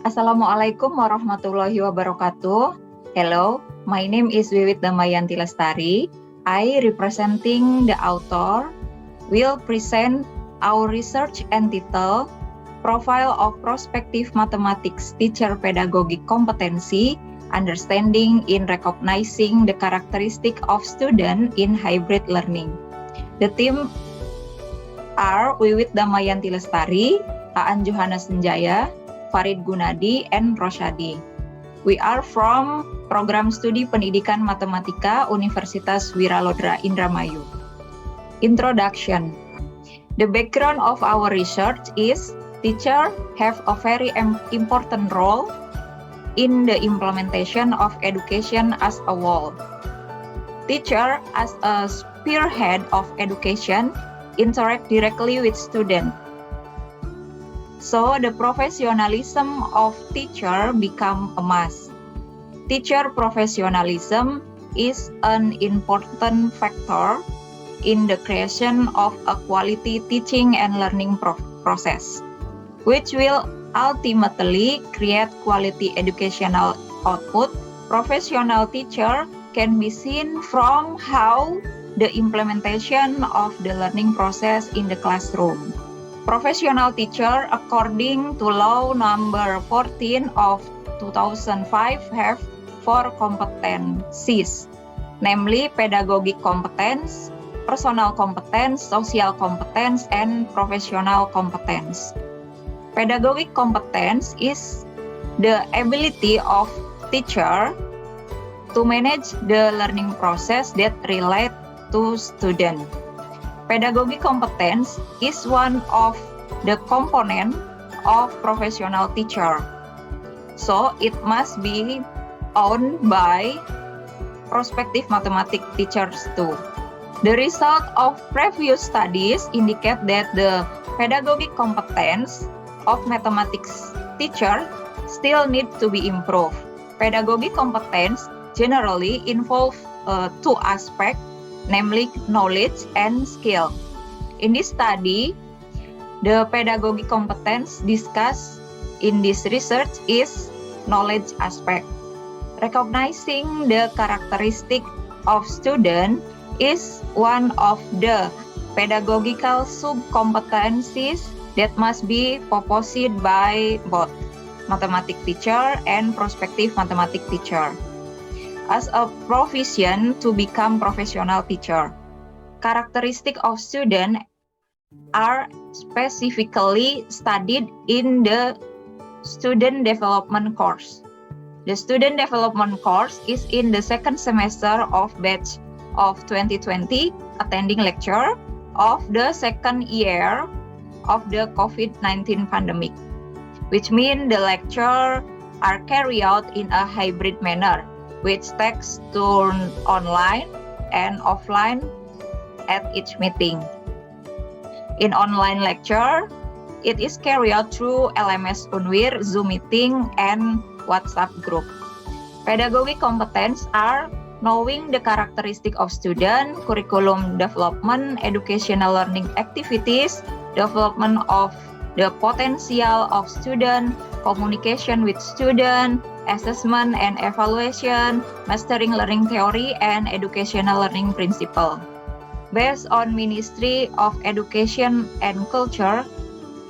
Assalamualaikum warahmatullahi wabarakatuh. Hello, my name is Wiwit Damayanti Lestari. I, representing the author, will present our research entitled Profile of Prospective Mathematics Teacher Pedagogic Competency, Understanding in Recognizing the Characteristic of Student in Hybrid Learning. The team are Wiwit Damayanti Lestari, Aan Johana Senjaya, Farid Gunadi, and Rosyadi. We are from Program Studi Pendidikan Matematika Universitas Wiralodra Indramayu. Introduction. The background of our research is teachers have a very important role in the implementation of education as a whole. Teacher, as a spearhead of education, interact directly with students. So the professionalism of teacher become a must. Teacher professionalism is an important factor in the creation of a quality teaching and learning process, which will ultimately create quality educational output. Professional teacher can be seen from how the implementation of the learning process in the classroom. Professional teacher, according to Law Number 14 of 2005, have 4 competencies, namely pedagogic competence, personal competence, social competence, and professional competence. Pedagogic competence is the ability of teacher to manage the learning process that relate to student. Pedagogic competence is one of the component of professional teacher, so it must be owned by prospective mathematics teachers too. The result of previous studies indicate that the pedagogic competence of mathematics teacher still need to be improved. Pedagogic competence generally involve 2 aspects, namely knowledge and skill. In this study, the pedagogic competence discussed in this research is knowledge aspect. Recognizing the characteristic of student is one of the pedagogical sub-competencies that must be possessed by both mathematics teacher and prospective mathematics teacher as a profession to become professional teacher. Characteristics of student are specifically studied in the student development course. The student development course is in the second semester of batch of 2020, attending lecture of the second year of the COVID-19 pandemic, which means the lecture are carried out in a hybrid manner, which takes turn online and offline at each meeting. In online lecture, it is carried out through LMS Unwir, Zoom meeting, and WhatsApp group. Pedagogic competence are knowing the characteristic of student, curriculum development, educational learning activities, development of the potential of student, communication with student, assessment and evaluation, mastering learning theory, and educational learning principle. Based on Ministry of Education and Culture,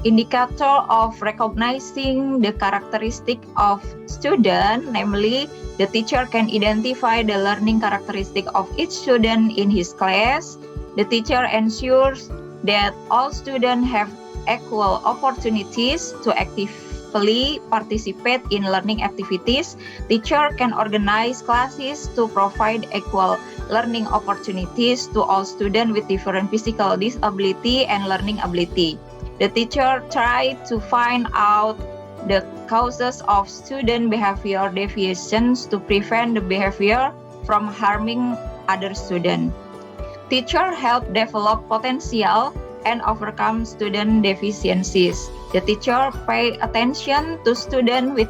indicator of recognizing the characteristic of student, namely, the teacher can identify the learning characteristic of each student in his class. The teacher ensures that all students have equal opportunities to actively participate in learning activities. Teacher can organize classes to provide equal learning opportunities to all students with different physical disability and learning ability. The teacher try to find out the causes of student behavior deviations to prevent the behavior from harming other students. Teacher help develop potential and overcome student deficiencies. The teacher pay attention to students with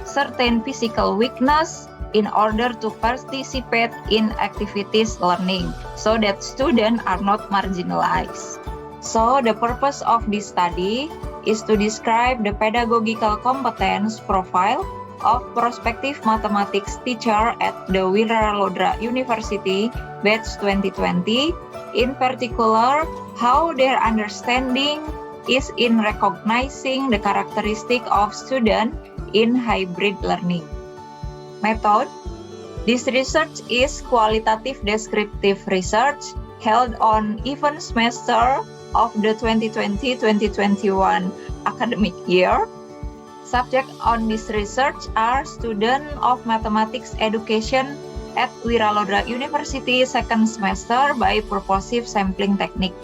certain physical weakness in order to participate in activities learning so that students are not marginalized. So the purpose of this study is to describe the pedagogical competence profile of prospective mathematics teacher at the Wiralodra University batch 2020, in particular, how their understanding is in recognizing the characteristic of student in hybrid learning. Method. This research is qualitative descriptive research held on even semester of the 2020-2021 academic year. Subject on this research are students of mathematics education at Wiralodra University second semester by purposive sampling technique.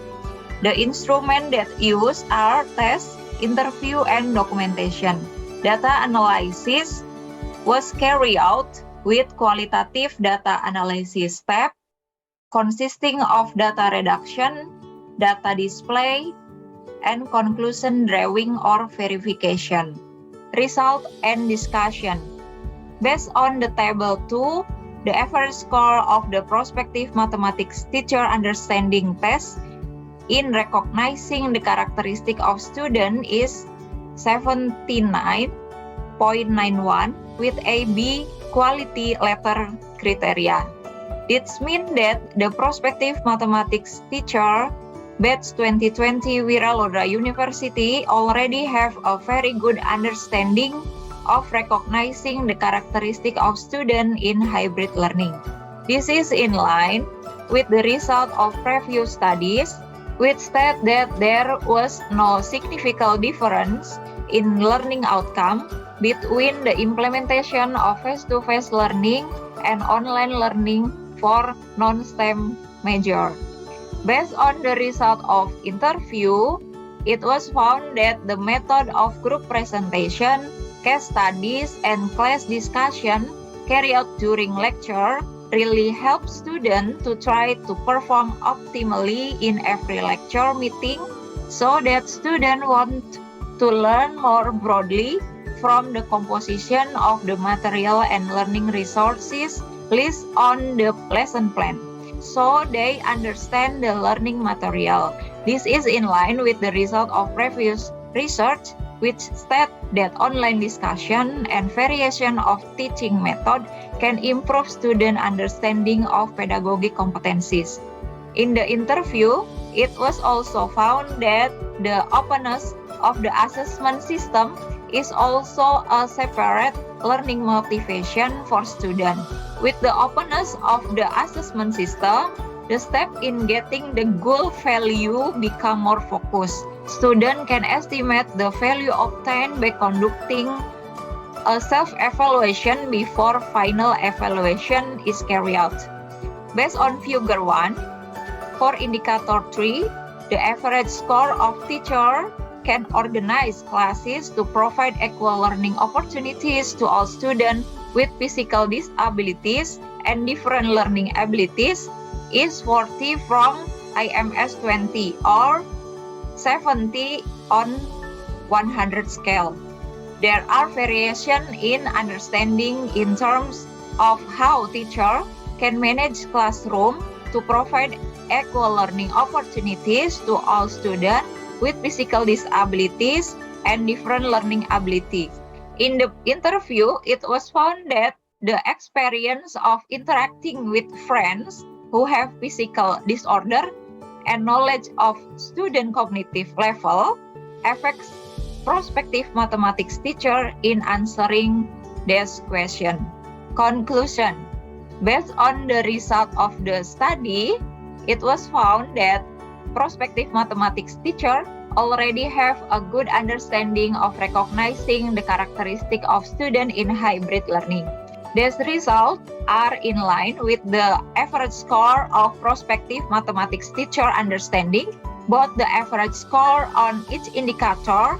The instruments that used are test, interview, and documentation. Data analysis was carried out with qualitative data analysis step consisting of data reduction, data display, and conclusion drawing or verification. Result and discussion. Based on the table 2, the average score of the prospective mathematics teacher understanding test in recognizing the characteristic of student is 79.91 with a B quality letter criteria. This means that the prospective mathematics teacher batch 2020 Wiralodra University already have a very good understanding of recognizing the characteristic of student in hybrid learning. This is in line with the result of previous studies, which state that there was no significant difference in learning outcome between the implementation of face-to-face learning and online learning for non-STEM major. Based on the result of interview, it was found that the method of group presentation, case studies, and class discussion carried out during lecture really helps students to try to perform optimally in every lecture meeting so that students want to learn more broadly from the composition of the material and learning resources listed on the lesson plan, so they understand the learning material. This is in line with the result of previous research, which state that online discussion and variation of teaching method can improve student understanding of pedagogic competencies. In the interview, it was also found that the openness of the assessment system is also a separate learning motivation for students. With the openness of the assessment system, the step in getting the goal value become more focused. Students can estimate the value obtained by conducting a self-evaluation before final evaluation is carried out. Based on figure 1, for indicator 3, the average score of teacher can organize classes to provide equal learning opportunities to all students with physical disabilities and different learning abilities is 40 from IMS 20 or 70 on 100 scale. There are variations in understanding in terms of how teacher can manage classroom to provide equal learning opportunities to all students with physical disabilities and different learning abilities. In the interview, it was found that the experience of interacting with friends who have physical disorder and knowledge of student cognitive level affects prospective mathematics teacher in answering this question. Conclusion. Based on the result of the study, it was found that prospective mathematics teacher already have a good understanding of recognizing the characteristic of student in hybrid learning. These results are in line with the average score of prospective mathematics teacher understanding, both the average score on each indicator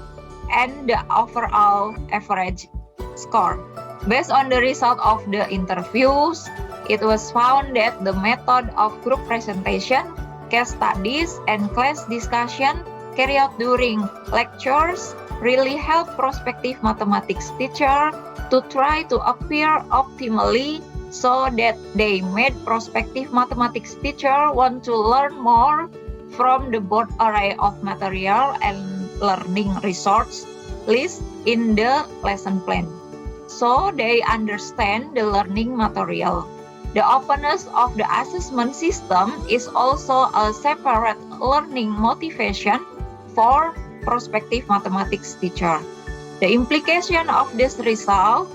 and the overall average score. Based on the result of the interviews, it was found that the method of group presentation, case studies, and class discussion carried out during lectures really help prospective mathematics teacher to try to appear optimally so that they made prospective mathematics teacher want to learn more from the broad array of material and learning resource list in the lesson plan, so they understand the learning material. The openness of the assessment system is also a separate learning motivation for prospective mathematics teacher. The implication of this result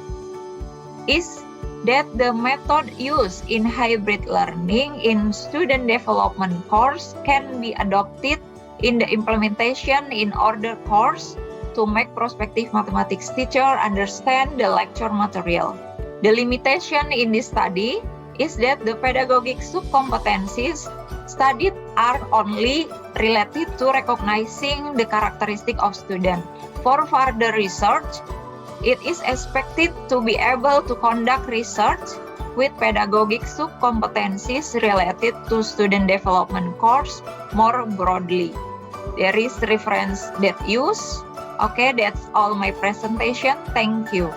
is that the method used in hybrid learning in student development course can be adopted in the implementation in order course to make prospective mathematics teacher understand the lecture material. The limitation in this study is that the pedagogic subcompetencies studied are only related to recognizing the characteristic of student. For further research, it is expected to be able to conduct research with pedagogic subcompetencies related to student development course more broadly. There is reference that use. Okay, that's all my presentation. Thank you.